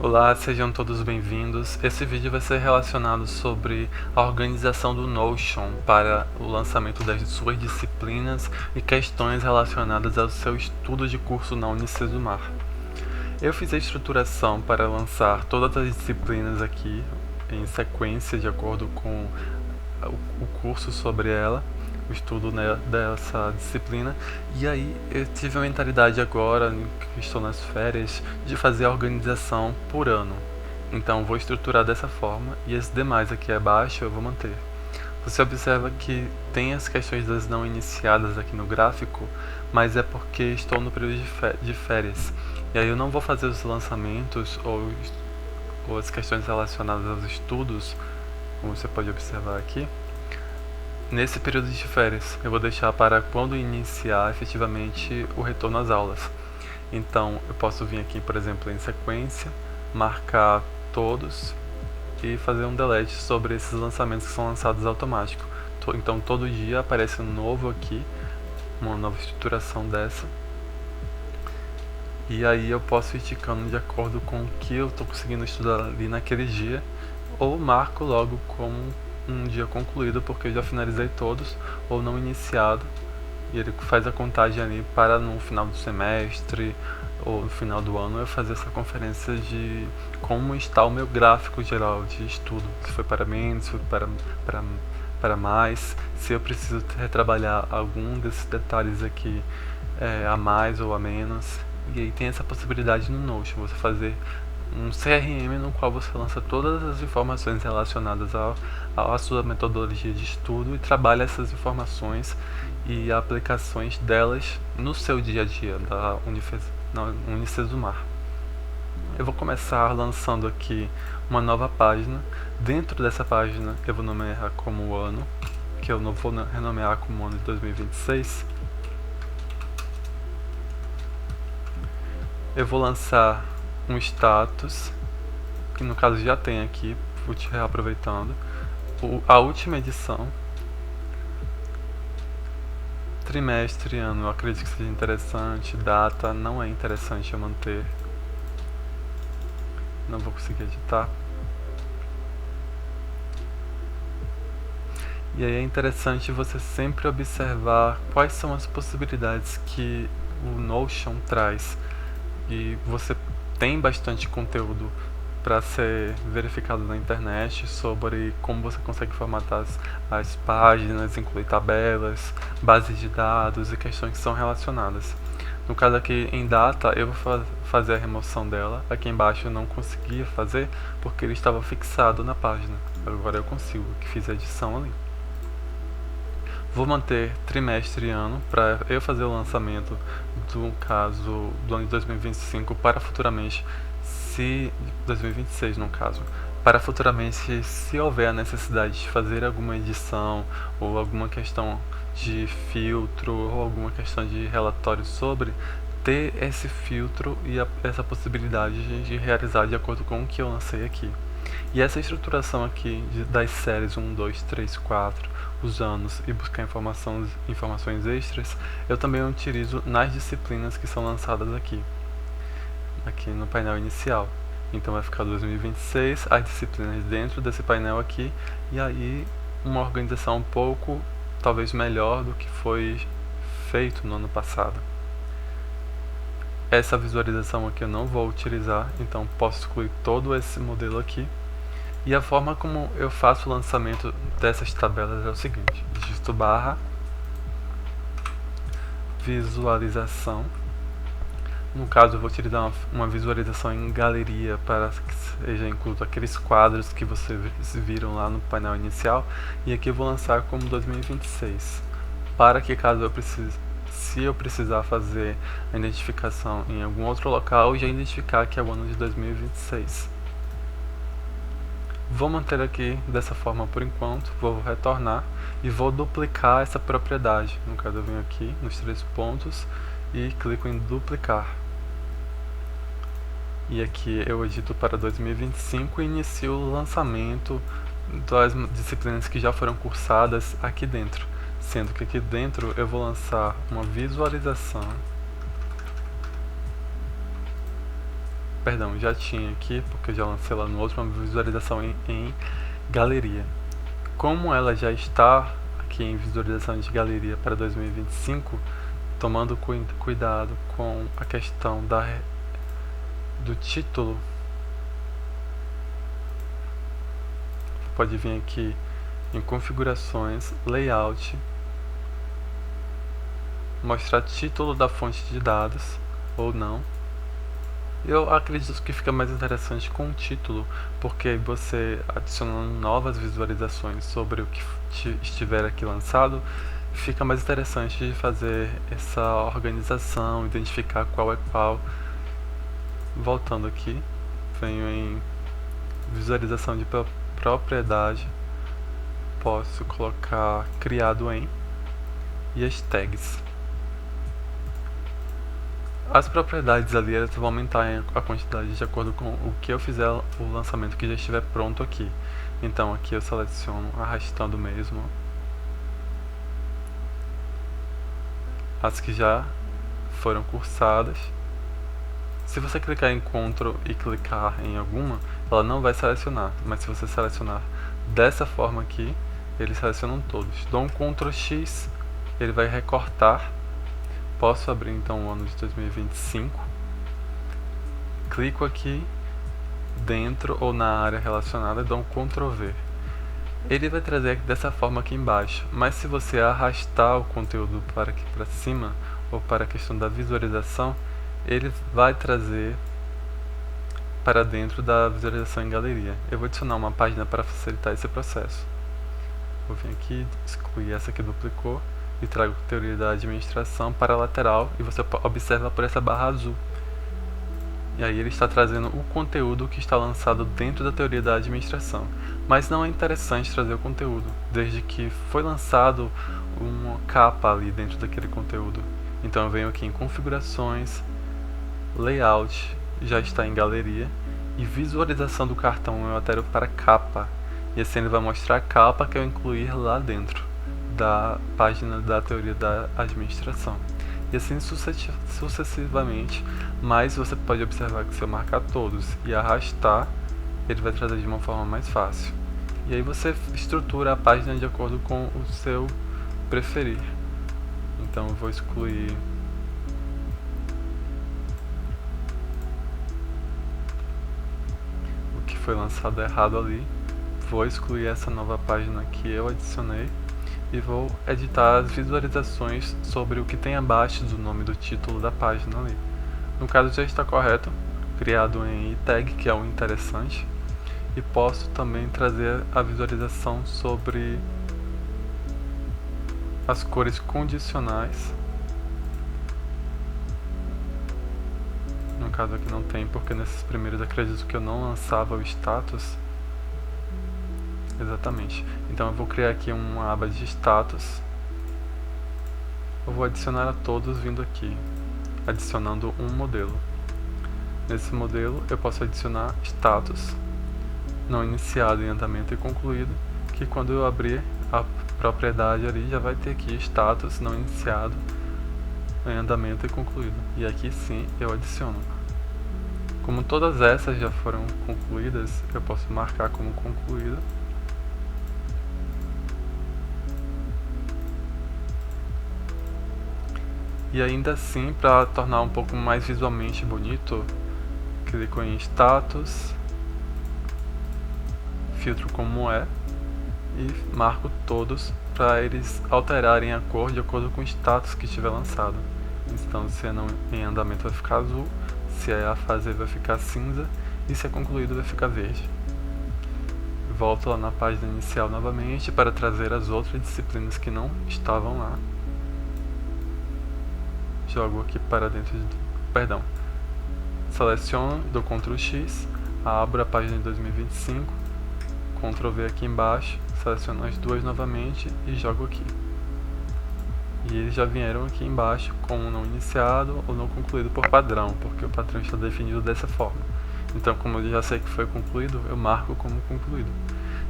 Olá, sejam todos bem-vindos. Esse vídeo vai ser relacionado sobre a organização do Notion para o lançamento das suas disciplinas e questões relacionadas ao seu estudo de curso na Unicesumar. Eu fiz a estruturação para lançar todas as disciplinas aqui em sequência de acordo com o curso sobre ela, o estudo dessa disciplina, e aí eu tive a mentalidade agora, que estou nas férias, de fazer a organização por ano. Então vou estruturar dessa forma e esses demais aqui abaixo eu vou manter. Você observa que tem as questões das não iniciadas aqui no gráfico, mas é porque estou no período de férias. E aí eu não vou fazer os lançamentos ou as questões relacionadas aos estudos, como você pode observar aqui, nesse período de férias. Eu vou deixar para quando iniciar efetivamente o retorno às aulas. Então eu posso vir aqui, por exemplo, em sequência, marcar todos e fazer um delete sobre esses lançamentos que são lançados automático. Então todo dia aparece um novo aqui, uma nova estruturação dessa. E aí eu posso ir ticando de acordo com o que eu estou conseguindo estudar ali naquele dia, ou marco logo como um dia concluído porque eu já finalizei todos, ou não iniciado, e ele faz a contagem ali para no final do semestre ou no final do ano eu fazer essa conferência de como está o meu gráfico geral de estudo, se foi para menos, se foi para mais, se eu preciso retrabalhar algum desses detalhes aqui a mais ou a menos. E aí tem essa possibilidade no Notion, você fazer um CRM no qual você lança todas as informações relacionadas à sua metodologia de estudo e trabalha essas informações e aplicações delas no seu dia a dia da Unicesumar. Eu vou começar lançando aqui uma nova página. Dentro dessa página eu vou nomear como ano, que eu não vou renomear como ano de 2026. Eu vou lançar um status, que no caso já tem aqui, vou te reaproveitando, a última edição, trimestre, ano, eu acredito que seja interessante, data não é interessante eu manter, não vou conseguir editar. E aí é interessante você sempre observar quais são as possibilidades que o Notion traz. E você tem bastante conteúdo para ser verificado na internet sobre como você consegue formatar as páginas, incluir tabelas, bases de dados e questões que são relacionadas. No caso aqui em data, eu vou fazer a remoção dela. Aqui embaixo eu não conseguia fazer porque ele estava fixado na página. Agora eu consigo, que fiz a edição ali. Vou manter trimestre e ano para eu fazer o lançamento do caso do ano de 2025 para futuramente, se 2026 no caso, para futuramente, se houver a necessidade de fazer alguma edição ou alguma questão de filtro ou alguma questão de relatório sobre, ter esse filtro e essa possibilidade de realizar de acordo com o que eu lancei aqui. E essa estruturação aqui das séries 1, 2, 3, 4, os anos e buscar informações extras, eu também utilizo nas disciplinas que são lançadas aqui no painel inicial. Então vai ficar 2026, as disciplinas dentro desse painel aqui, e aí uma organização um pouco, talvez melhor do que foi feito no ano passado. Essa visualização aqui eu não vou utilizar, então posso excluir todo esse modelo aqui. E a forma como eu faço o lançamento dessas tabelas é o seguinte: digito barra visualização. No caso eu vou utilizar uma visualização em galeria para que seja incluído aqueles quadros que vocês viram lá no painel inicial, e aqui eu vou lançar como 2026, para que caso eu precise, se eu precisar fazer a identificação em algum outro local, já identificar que é o ano de 2026. Vou manter aqui dessa forma por enquanto, vou retornar e vou duplicar essa propriedade. No caso eu venho aqui nos 3 pontos e clico em duplicar. E aqui eu edito para 2025 e inicio o lançamento das disciplinas que já foram cursadas aqui dentro. Sendo que aqui dentro eu vou lançar uma visualização Perdão, já tinha aqui, porque eu já lancei lá no outro, uma visualização em galeria. Como ela já está aqui em visualização de galeria para 2025, tomando cuidado com a questão do título, pode vir aqui em configurações, layout, mostrar título da fonte de dados ou não. Eu acredito que fica mais interessante com o título, porque você adicionando novas visualizações sobre o que estiver aqui lançado, fica mais interessante de fazer essa organização, identificar qual é qual. Voltando aqui, venho em visualização de propriedade, posso colocar criado em e as tags. As propriedades ali elas vão aumentar a quantidade de acordo com o que eu fizer o lançamento que já estiver pronto aqui. Então aqui eu seleciono arrastando mesmo as que já foram cursadas. Se você clicar em Ctrl e clicar em alguma, ela não vai selecionar, mas se você selecionar dessa forma aqui, eles selecionam todos. Dou um Ctrl X, ele vai recortar. Posso abrir então o ano de 2025, clico aqui dentro ou na área relacionada e dou um Ctrl V. Ele vai trazer dessa forma aqui embaixo, mas se você arrastar o conteúdo para aqui para cima ou para a questão da visualização, ele vai trazer para dentro da visualização em galeria. Eu vou adicionar uma página para facilitar esse processo. Vou vir aqui, excluir essa que duplicou e trago teoria da administração para a lateral e você observa por essa barra azul. E aí ele está trazendo o conteúdo que está lançado dentro da teoria da administração. Mas não é interessante trazer o conteúdo, desde que foi lançado uma capa ali dentro daquele conteúdo. Então eu venho aqui em configurações, layout, já está em galeria, e visualização do cartão eu altero para capa. E assim ele vai mostrar a capa que eu incluir lá dentro da página da teoria da administração. E assim sucessivamente, mas você pode observar que se eu marcar todos e arrastar, ele vai trazer de uma forma mais fácil. E aí você estrutura a página de acordo com o seu preferir. Então eu vou excluir o que foi lançado errado ali, vou excluir essa nova página que eu adicionei e vou editar as visualizações sobre o que tem abaixo do nome do título da página ali. No caso já está correto, criado em tag, que é o interessante, e posso também trazer a visualização sobre as cores condicionais. No caso aqui não tem, porque nesses primeiros acredito que eu não lançava o status. Exatamente. Então eu vou criar aqui uma aba de status. Eu vou adicionar a todos vindo aqui, adicionando um modelo. Nesse modelo eu posso adicionar status não iniciado em andamento e concluído, que quando eu abrir a propriedade ali já vai ter aqui status não iniciado em andamento e concluído. E aqui sim eu adiciono. Como todas essas já foram concluídas, eu posso marcar como concluída. E ainda assim, para tornar um pouco mais visualmente bonito, clico em status, filtro como é e marco todos para eles alterarem a cor de acordo com o status que estiver lançado. Então se é não em andamento vai ficar azul, se é a fazer vai ficar cinza e se é concluído vai ficar verde. Volto lá na página inicial novamente para trazer as outras disciplinas que não estavam lá. Jogo aqui para dentro de... Seleciono, dou Ctrl X, abro a página de 2025, Ctrl V aqui embaixo, seleciono as duas novamente e jogo aqui. E eles já vieram aqui embaixo com não iniciado ou não concluído por padrão, porque o padrão está definido dessa forma. Então, como eu já sei que foi concluído, eu marco como concluído.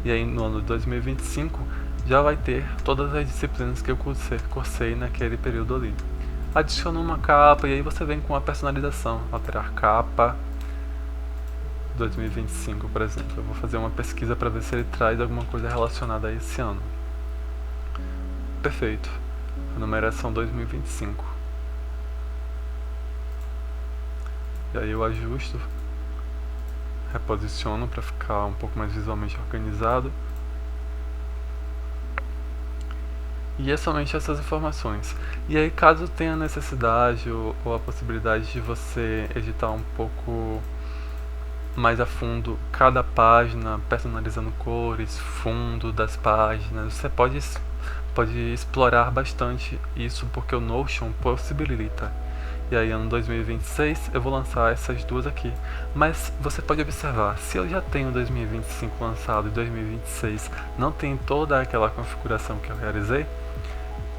E aí no ano de 2025 já vai ter todas as disciplinas que eu cursei naquele período ali. Adiciona uma capa e aí você vem com a personalização, alterar capa, 2025, por exemplo. Eu vou fazer uma pesquisa para ver se ele traz alguma coisa relacionada a esse ano. Perfeito. A numeração 2025. E aí eu ajusto, reposiciono para ficar um pouco mais visualmente organizado. E é somente essas informações. E aí, caso tenha necessidade ou a possibilidade de você editar um pouco mais a fundo cada página, personalizando cores, fundo das páginas, você pode explorar bastante isso, porque o Notion possibilita. E aí, ano 2026, eu vou lançar essas duas aqui. Mas você pode observar, se eu já tenho 2025 lançado e 2026 não tem toda aquela configuração que eu realizei,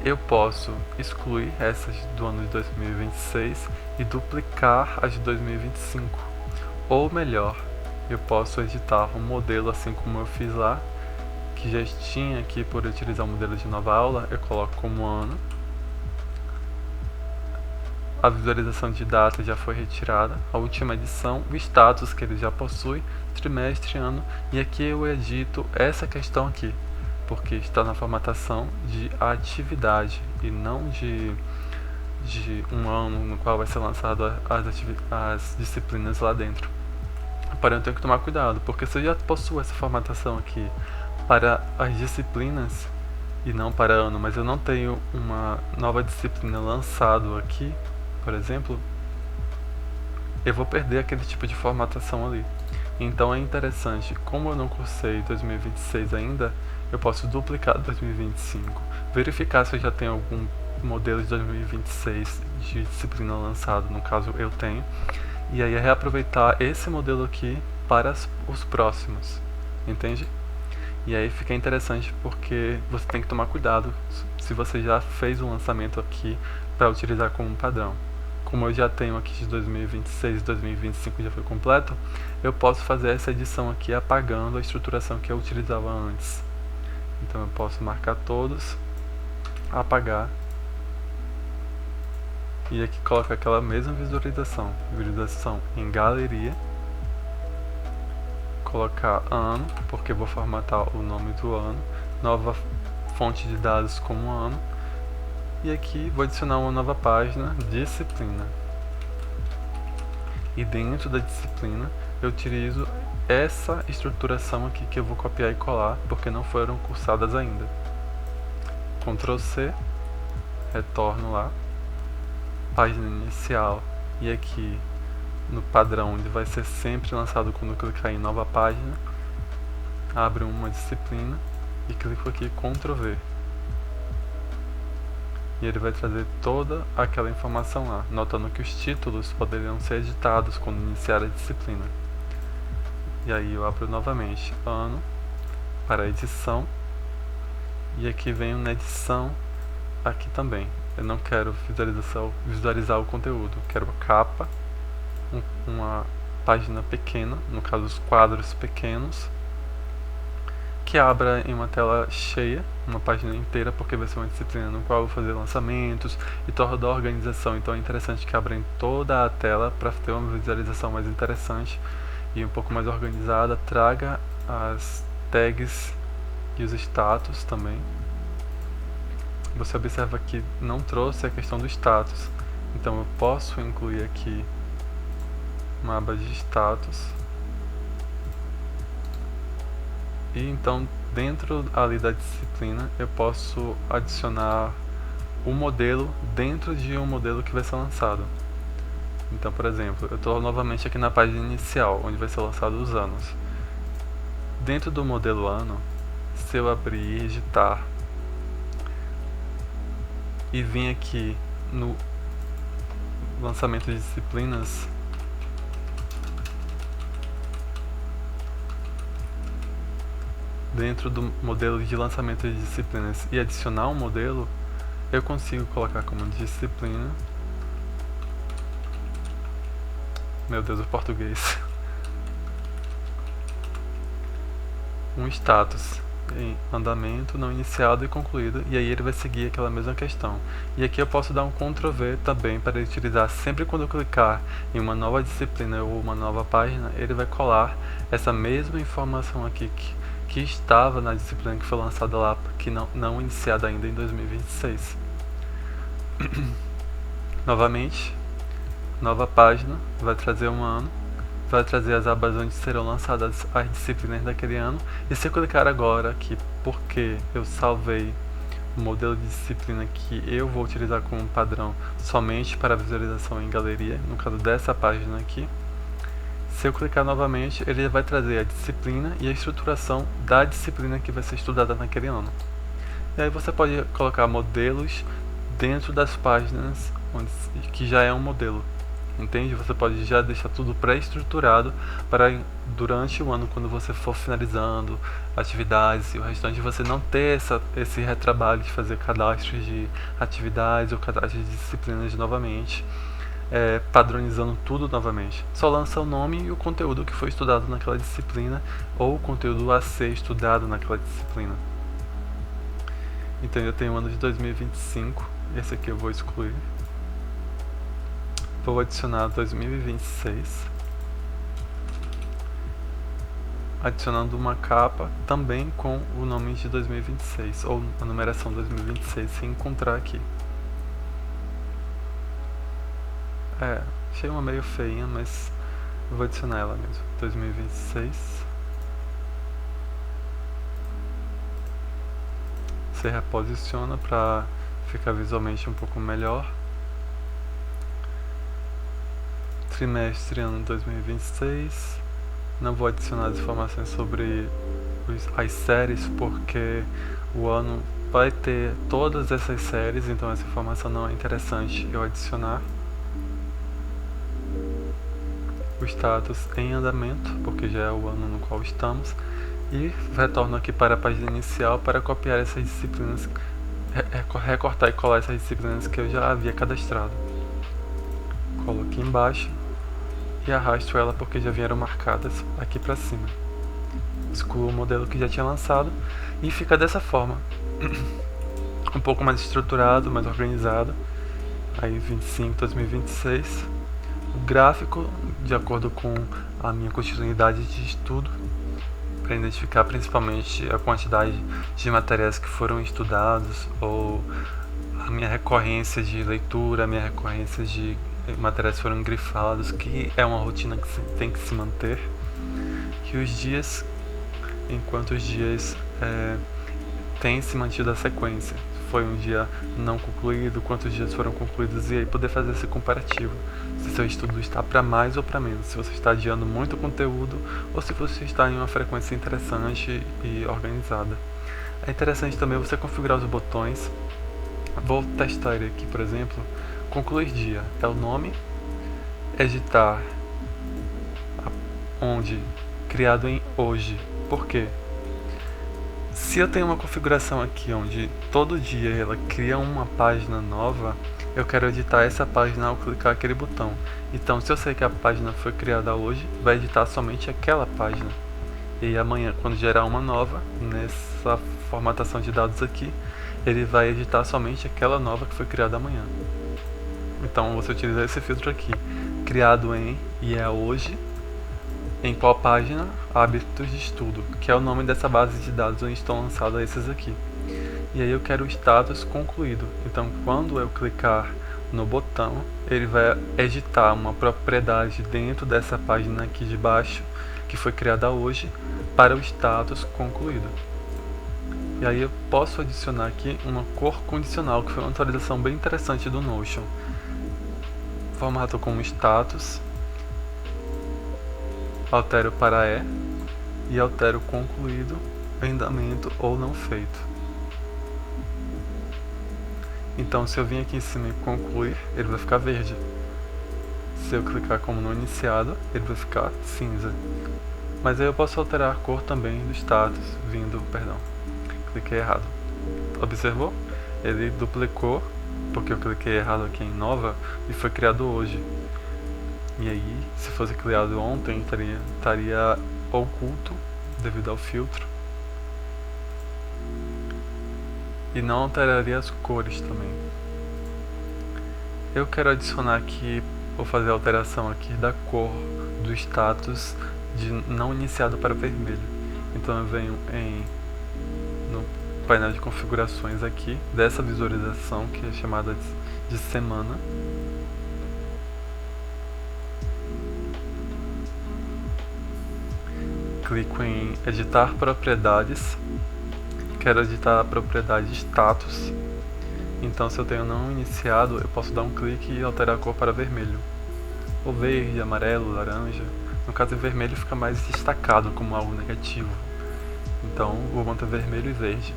eu posso excluir essas do ano de 2026 e duplicar as de 2025. Ou melhor, eu posso editar um modelo assim como eu fiz lá, que já tinha aqui por utilizar o modelo de nova aula, eu coloco como ano. A visualização de data já foi retirada, a última edição, o status que ele já possui, trimestre, ano, e aqui eu edito essa questão aqui, porque está na formatação de atividade e não de um ano no qual vai ser lançado as disciplinas lá dentro. Porém, eu tenho que tomar cuidado, porque se eu já possuo essa formatação aqui para as disciplinas e não para ano, mas eu não tenho uma nova disciplina lançado aqui, por exemplo, eu vou perder aquele tipo de formatação ali. Então é interessante, como eu não cursei 2026 ainda, eu posso duplicar 2025, verificar se eu já tenho algum modelo de 2026 de disciplina lançado, no caso eu tenho, e aí reaproveitar esse modelo aqui para os próximos, entende? E aí fica interessante porque você tem que tomar cuidado se você já fez um lançamento aqui para utilizar como padrão. Como eu já tenho aqui de 2026 e 2025 já foi completo, eu posso fazer essa edição aqui apagando a estruturação que eu utilizava antes. Então eu posso marcar todos, apagar, e aqui coloca aquela mesma visualização em galeria, colocar ano, porque eu vou formatar o nome do ano, nova fonte de dados como ano, e aqui vou adicionar uma nova página, disciplina. E dentro da disciplina eu utilizo essa estruturação aqui que eu vou copiar e colar, porque não foram cursadas ainda. Ctrl C, retorno lá, página inicial, e aqui no padrão onde vai ser sempre lançado quando eu clicar em nova página, abre uma disciplina e clico aqui Ctrl V. E ele vai trazer toda aquela informação lá, notando que os títulos poderiam ser editados quando iniciar a disciplina. E aí eu abro novamente ano para edição, e aqui venho na edição aqui também. Eu não quero visualizar o conteúdo, quero capa, uma página pequena, no caso os quadros pequenos, que abra em uma tela cheia, uma página inteira, porque vai ser uma disciplina no qual eu vou fazer lançamentos e toda a organização. Então é interessante que abra em toda a tela para ter uma visualização mais interessante e um pouco mais organizada. Traga as tags e os status também. Você observa que não trouxe a questão do status, então eu posso incluir aqui uma aba de status. E então dentro ali da disciplina eu posso adicionar o modelo dentro de um modelo que vai ser lançado. Então, por exemplo, eu estou novamente aqui na página inicial, onde vai ser lançado os anos. Dentro do modelo ano, se eu abrir e editar e vir aqui no lançamento de disciplinas, dentro do modelo de lançamento de disciplinas e adicionar um modelo, eu consigo colocar como disciplina, meu Deus, o português, um status. em andamento, não iniciado e concluído, e aí ele vai seguir aquela mesma questão. E aqui eu posso dar um Ctrl V também para ele utilizar sempre quando eu clicar em uma nova disciplina ou uma nova página, ele vai colar essa mesma informação aqui que estava na disciplina que foi lançada lá, que não iniciada ainda em 2026. Novamente, nova página, vai trazer um ano, vai trazer as abas onde serão lançadas as disciplinas daquele ano, e se eu clicar agora aqui, porque eu salvei o modelo de disciplina que eu vou utilizar como padrão somente para visualização em galeria, no caso dessa página aqui, se eu clicar novamente, ele vai trazer a disciplina e a estruturação da disciplina que vai ser estudada naquele ano. E aí você pode colocar modelos dentro das páginas que já é um modelo. Entende? Você pode já deixar tudo pré-estruturado para durante o ano, quando você for finalizando atividades e o restante, você não ter esse retrabalho de fazer cadastros de atividades ou cadastros de disciplinas novamente, padronizando tudo novamente. Só lança o nome e o conteúdo que foi estudado naquela disciplina ou o conteúdo a ser estudado naquela disciplina. Então eu tenho o ano de 2025, esse aqui eu vou excluir. Vou adicionar 2026, adicionando uma capa também com o nome de 2026, ou a numeração 2026, se encontrar aqui. Achei uma meio feinha, mas eu vou adicionar ela mesmo, 2026. Você reposiciona para ficar visualmente um pouco melhor. Trimestre ano 2026. Não vou adicionar as informações sobre as séries, porque o ano vai ter todas essas séries, então essa informação não é interessante eu adicionar. O status em andamento, porque já é o ano no qual estamos. E retorno aqui para a página inicial para copiar essas disciplinas, recortar e colar essas disciplinas que eu já havia cadastrado. Colo aqui embaixo e arrasto ela porque já vieram marcadas aqui para cima. Excluo o modelo que já tinha lançado e fica dessa forma. Um pouco mais estruturado, mais organizado. Aí 25, 2026. O gráfico, de acordo com a minha continuidade de estudo, para identificar principalmente a quantidade de materiais que foram estudados, ou a minha recorrência de leitura, a minha recorrência de materiais foram grifados, que é uma rotina que tem que se manter, que os dias, enquanto os dias têm se mantido a sequência, foi um dia não concluído, quantos dias foram concluídos, e aí poder fazer esse comparativo, se seu estudo está para mais ou para menos, se você está adiando muito conteúdo ou se você está em uma frequência interessante e organizada. É interessante também você configurar os botões. Vou testar ele aqui, por exemplo. Concluir dia é o nome, editar onde criado em hoje. Por quê? Se eu tenho uma configuração aqui onde todo dia ela cria uma página nova, eu quero editar essa página ao clicar aquele botão. Então, se eu sei que a página foi criada hoje, vai editar somente aquela página. E amanhã, quando gerar uma nova, nessa formatação de dados aqui, ele vai editar somente aquela nova que foi criada amanhã. Então, você utiliza esse filtro aqui, criado em e é hoje, em qual página? Hábitos de estudo, que é o nome dessa base de dados onde estão lançados esses aqui. E aí eu quero o status concluído. Então, quando eu clicar no botão, ele vai editar uma propriedade dentro dessa página aqui de baixo, que foi criada hoje, para o status concluído. E aí eu posso adicionar aqui uma cor condicional, que foi uma atualização bem interessante do Notion. Formato como status, altero para e altero concluído, em andamento ou não feito. Então, se eu vir aqui em cima e concluir, ele vai ficar verde. Se eu clicar como não iniciado, ele vai ficar cinza. Mas aí eu posso alterar a cor também do status, cliquei errado. Observou? Ele duplicou, porque eu cliquei errado aqui em nova, e foi criado hoje. E aí, se fosse criado ontem, estaria oculto devido ao filtro. e não alteraria as cores também. Eu quero adicionar aqui, vou fazer a alteração aqui da cor do status de não iniciado para vermelho. Então eu venho no painel de configurações aqui dessa visualização que é chamada de semana. Clico em editar propriedades. Quero editar a propriedade status. Então, se eu tenho não iniciado, eu posso dar um clique e alterar a cor para vermelho. Ou verde, amarelo, laranja. No caso, vermelho fica mais destacado como algo negativo. Então, vou manter vermelho e verde.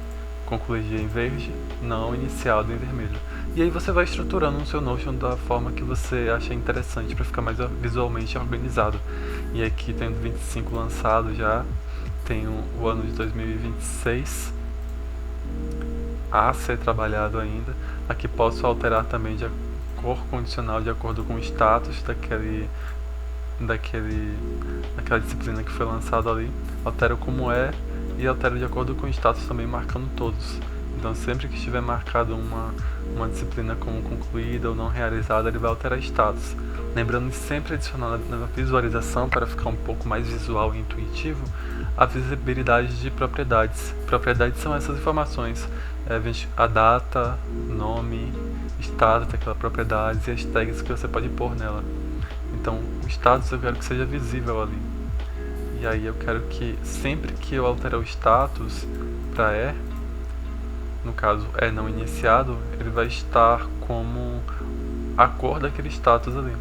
Concluir em verde, não iniciado em vermelho. E aí você vai estruturando o seu Notion da forma que você acha interessante para ficar mais visualmente organizado. E aqui, tendo 25 lançado já, tenho o ano de 2026 a ser trabalhado ainda. Aqui posso alterar também de cor condicional de acordo com o status daquela disciplina que foi lançada ali. Altero como é e altero de acordo com o status também, marcando todos. Então sempre que estiver marcado uma disciplina como concluída ou não realizada, ele vai alterar status. Lembrando de sempre adicionar na visualização, para ficar um pouco mais visual e intuitivo, a visibilidade de propriedades. Propriedades são essas informações, a data, nome, status daquela propriedade e as tags que você pode pôr nela. Então o status eu quero que seja visível ali. E aí eu quero que sempre que eu alterar o status para no caso não iniciado, ele vai estar como a cor daquele status ali.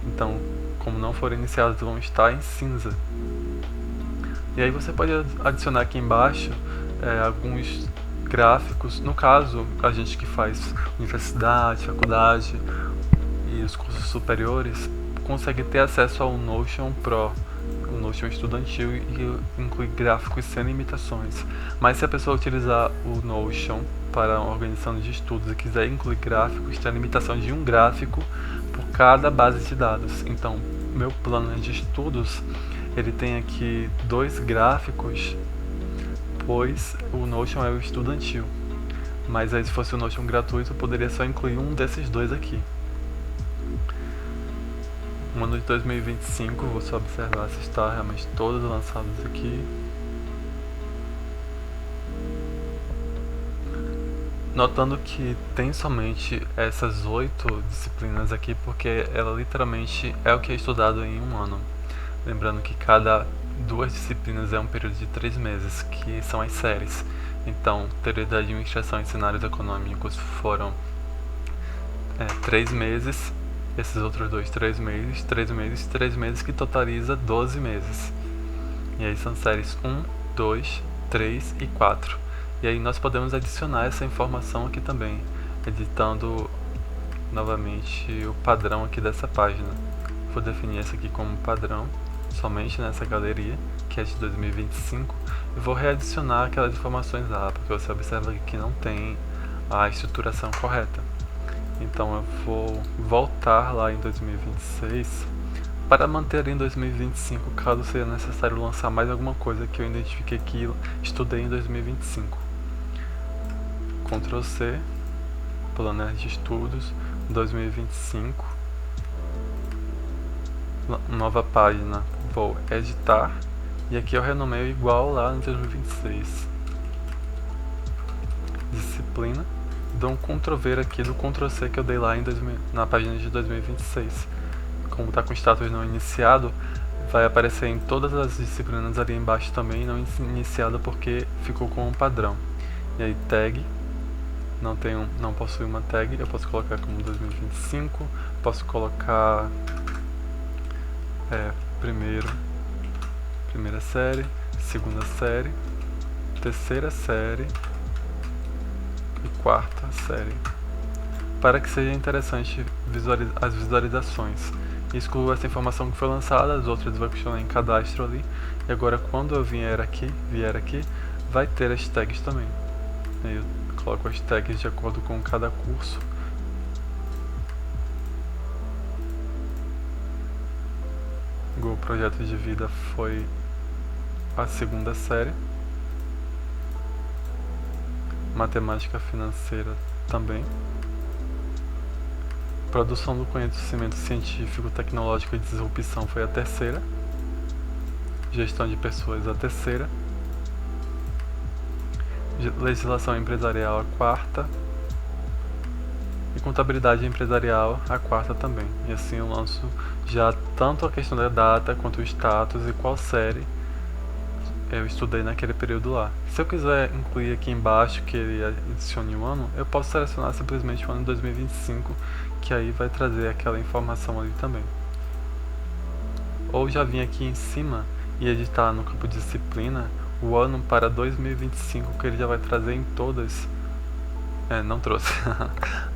Então, como não foram iniciados, vão estar em cinza. E aí você pode adicionar aqui embaixo alguns gráficos. No caso, a gente que faz universidade, faculdade e os cursos superiores consegue ter acesso ao Notion Pro, o Notion estudantil, e inclui gráficos sem limitações. Mas se a pessoa utilizar o Notion para a organização de estudos e quiser incluir gráficos, tem a limitação de um gráfico por cada base de dados. Então, meu plano de estudos, ele tem aqui 2 gráficos, pois o Notion é o estudantil. Mas aí, se fosse o Notion gratuito, eu poderia só incluir um desses 2 aqui. O ano de 2025, vou só observar se está realmente todos lançados aqui. Notando que tem somente essas 8 disciplinas aqui, porque ela literalmente é o que é estudado em um ano. Lembrando que cada 2 disciplinas é um período de 3 meses, que são as séries. Então, teoria da administração e cenários econômicos foram 3 meses, esses outros 2, 3 meses, 3 meses, 3 meses, que totaliza 12 meses. E aí são séries 1, 2, 3 e 4. E aí nós podemos adicionar essa informação aqui também, editando novamente o padrão aqui dessa página. Vou definir esse aqui como padrão, somente nessa galeria, que é de 2025, e vou readicionar aquelas informações lá, porque você observa que não tem a estruturação correta. Então eu vou voltar lá em 2026 para manter em 2025, caso seja necessário lançar mais alguma coisa que eu identifiquei que estudei em 2025. Ctrl C, plano de estudos, 2025, nova página, vou editar, e aqui eu renomeio igual lá no 2026. Disciplina, dou um Ctrl V aqui do Ctrl C que eu dei lá na página de 2026. Como está com status não iniciado, vai aparecer em todas as disciplinas ali embaixo também, não iniciado, porque ficou com um padrão. E aí tag, não possui uma tag, eu posso colocar como 2025, posso colocar primeira série, segunda série, terceira série e quarta série, para que seja interessante as visualizações. Excluo essa informação que foi lançada, as outras vai continuar em cadastro ali, e agora quando eu vier aqui, vai ter as tags também. Eu coloco as tags de acordo com cada curso. O projeto de vida foi a segunda série. matemática financeira também. Produção do conhecimento científico, tecnológico e disrupção foi a terceira. Gestão de pessoas a terceira. Legislação empresarial a quarta. E contabilidade empresarial a quarta também. E assim eu lanço já tanto a questão da data quanto o status e qual série eu estudei naquele período lá. Se eu quiser incluir aqui embaixo que ele adicione um ano, eu posso selecionar simplesmente o ano de 2025, que aí vai trazer aquela informação ali também. Ou já vim aqui em cima e editar no campo disciplina o ano para 2025, que ele já vai trazer em todas. Não trouxe,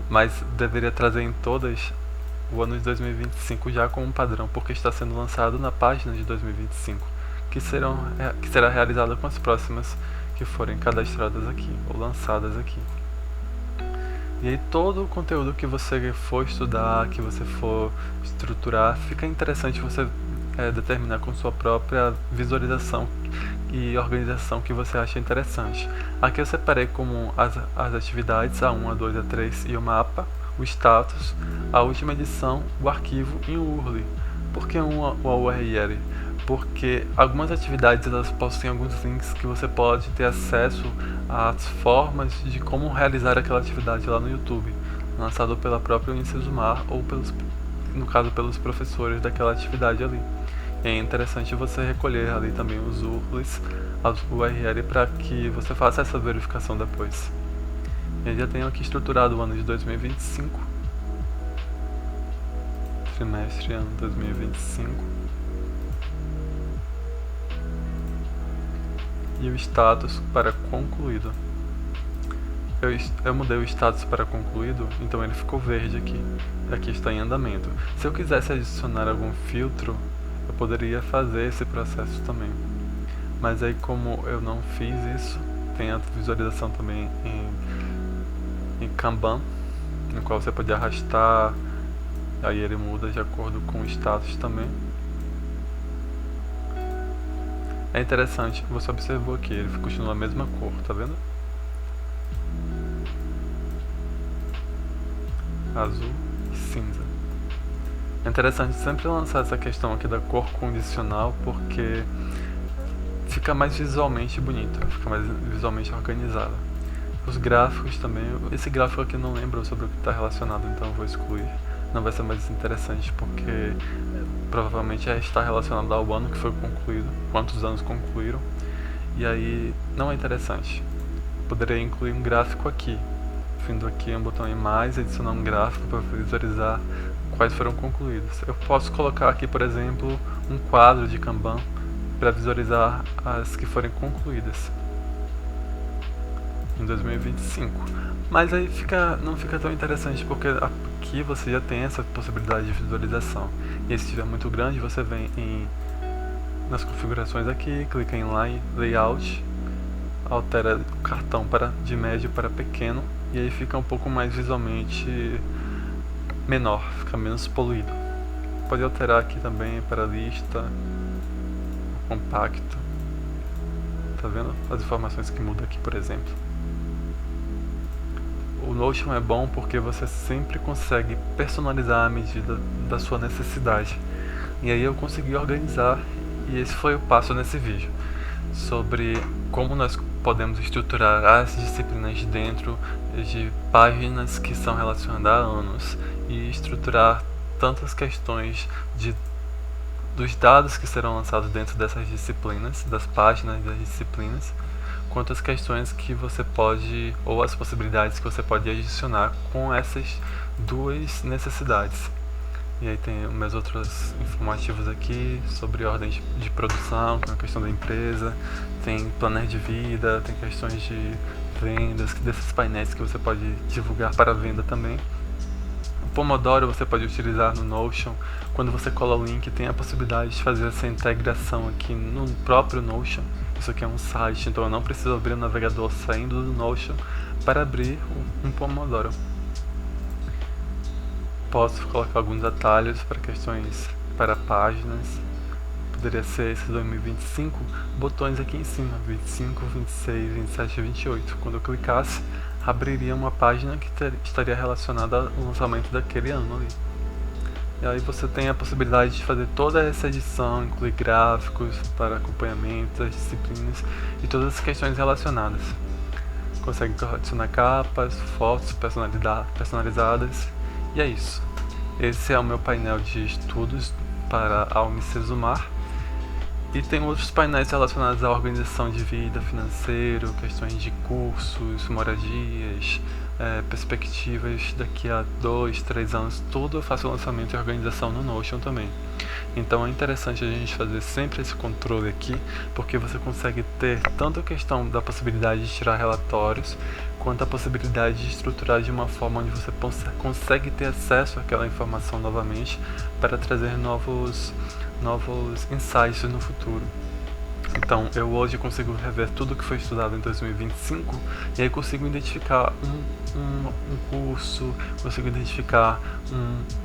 mas deveria trazer em todas o ano de 2025 já como padrão, porque está sendo lançado na página de 2025, que será realizada com as próximas que forem cadastradas aqui, ou lançadas aqui. E aí todo o conteúdo que você for estudar, que você for estruturar, fica interessante você determinar com sua própria visualização e organização que você acha interessante. Aqui eu separei como as atividades, a 1, a 2, a 3 e o mapa, o status, a última edição, o arquivo e o URL. Por que o URL? Porque algumas atividades elas possuem alguns links que você pode ter acesso às formas de como realizar aquela atividade lá no YouTube, lançado pela própria Unicesumar ou no caso pelos professores daquela atividade ali. E é interessante você recolher ali também os URLs, as URL, para que você faça essa verificação depois. Eu já tenho aqui estruturado o ano de 2025, trimestre ano 2025, e o status para concluído. Eu mudei o status para concluído, então ele ficou verde aqui. Aqui está em andamento. Se eu quisesse adicionar algum filtro, eu poderia fazer esse processo também. Mas aí como eu não fiz isso, tem a visualização também em Kanban, no qual você pode arrastar, aí ele muda de acordo com o status também. É interessante, você observou aqui, ele continua a mesma cor, tá vendo? Azul e cinza. É interessante sempre lançar essa questão aqui da cor condicional, porque fica mais visualmente bonito, fica mais visualmente organizado. Os gráficos também, esse gráfico aqui eu não lembro sobre o que está relacionado, então eu vou excluir. Não vai ser mais interessante porque provavelmente está relacionado ao ano que foi concluído, quantos anos concluíram, e aí não é interessante. Poderia incluir um gráfico aqui, vindo aqui um botão em mais, adicionar um gráfico para visualizar quais foram concluídos. Eu posso colocar aqui, por exemplo, um quadro de Kanban para visualizar as que forem concluídas em 2025. Mas aí não fica tão interessante, porque aqui você já tem essa possibilidade de visualização. E se estiver muito grande, você vem nas configurações aqui, clica em Layout, altera o cartão de médio para pequeno, e aí fica um pouco mais visualmente menor, fica menos poluído. Pode alterar aqui também para lista, compacto. Tá vendo as informações que mudam aqui, por exemplo? O Notion é bom porque você sempre consegue personalizar à medida da sua necessidade. E aí eu consegui organizar, e esse foi o passo nesse vídeo, sobre como nós podemos estruturar as disciplinas dentro de páginas que são relacionadas a anos e estruturar tantas questões dos dados que serão lançados dentro dessas disciplinas, das páginas das disciplinas, quanto as questões que você pode, ou as possibilidades que você pode adicionar com essas duas necessidades. E aí tem meus outros informativos aqui sobre ordem de produção, que é a questão da empresa, tem planner de vida, tem questões de vendas, desses painéis que você pode divulgar para venda também. O Pomodoro você pode utilizar no Notion. Quando você cola o link, tem a possibilidade de fazer essa integração aqui no próprio Notion. Isso aqui é um site, então eu não preciso abrir o navegador saindo do Notion para abrir um Pomodoro. Posso colocar alguns atalhos para questões para páginas, poderia ser esse 2025, botões aqui em cima, 25, 26, 27 e 28. Quando eu clicasse, abriria uma página que estaria relacionada ao lançamento daquele ano ali. E aí você tem a possibilidade de fazer toda essa edição, incluir gráficos para acompanhamento, as disciplinas e todas as questões relacionadas. Consegue adicionar capas, fotos personalizadas, e é isso. Esse é o meu painel de estudos para a Unicesumar. E tem outros painéis relacionados à organização de vida, financeiro, questões de cursos, moradias, perspectivas daqui a 2, 3 anos. Tudo eu faço lançamento e organização no Notion também. Então é interessante a gente fazer sempre esse controle aqui, porque você consegue ter tanto a questão da possibilidade de tirar relatórios, quanto a possibilidade de estruturar de uma forma onde você consegue ter acesso àquela informação novamente para trazer novos insights no futuro. Então, eu hoje consigo rever tudo que foi estudado em 2025 e aí consigo identificar um curso, consigo identificar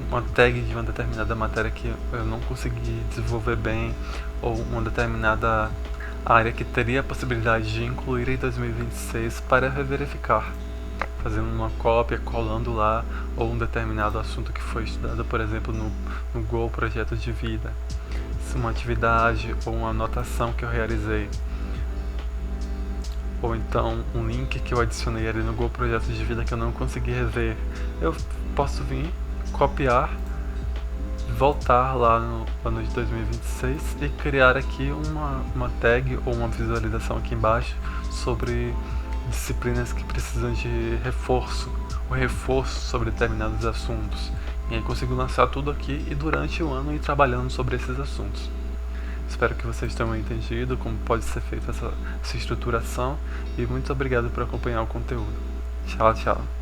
uma tag de uma determinada matéria que eu não consegui desenvolver bem, ou uma determinada área que teria a possibilidade de incluir em 2026 para reverificar, fazendo uma cópia, colando lá, ou um determinado assunto que foi estudado, por exemplo, no Go Projeto de Vida, uma atividade ou uma anotação que eu realizei, ou então um link que eu adicionei ali no Go Projeto de Vida que eu não consegui rever. Eu posso vir, copiar, voltar lá no ano de 2026 e criar aqui uma tag ou uma visualização aqui embaixo sobre disciplinas que precisam de reforço, ou reforço sobre determinados assuntos. E aí consigo lançar tudo aqui e durante o ano ir trabalhando sobre esses assuntos. Espero que vocês tenham entendido como pode ser feita essa estruturação e muito obrigado por acompanhar o conteúdo. Tchau, tchau.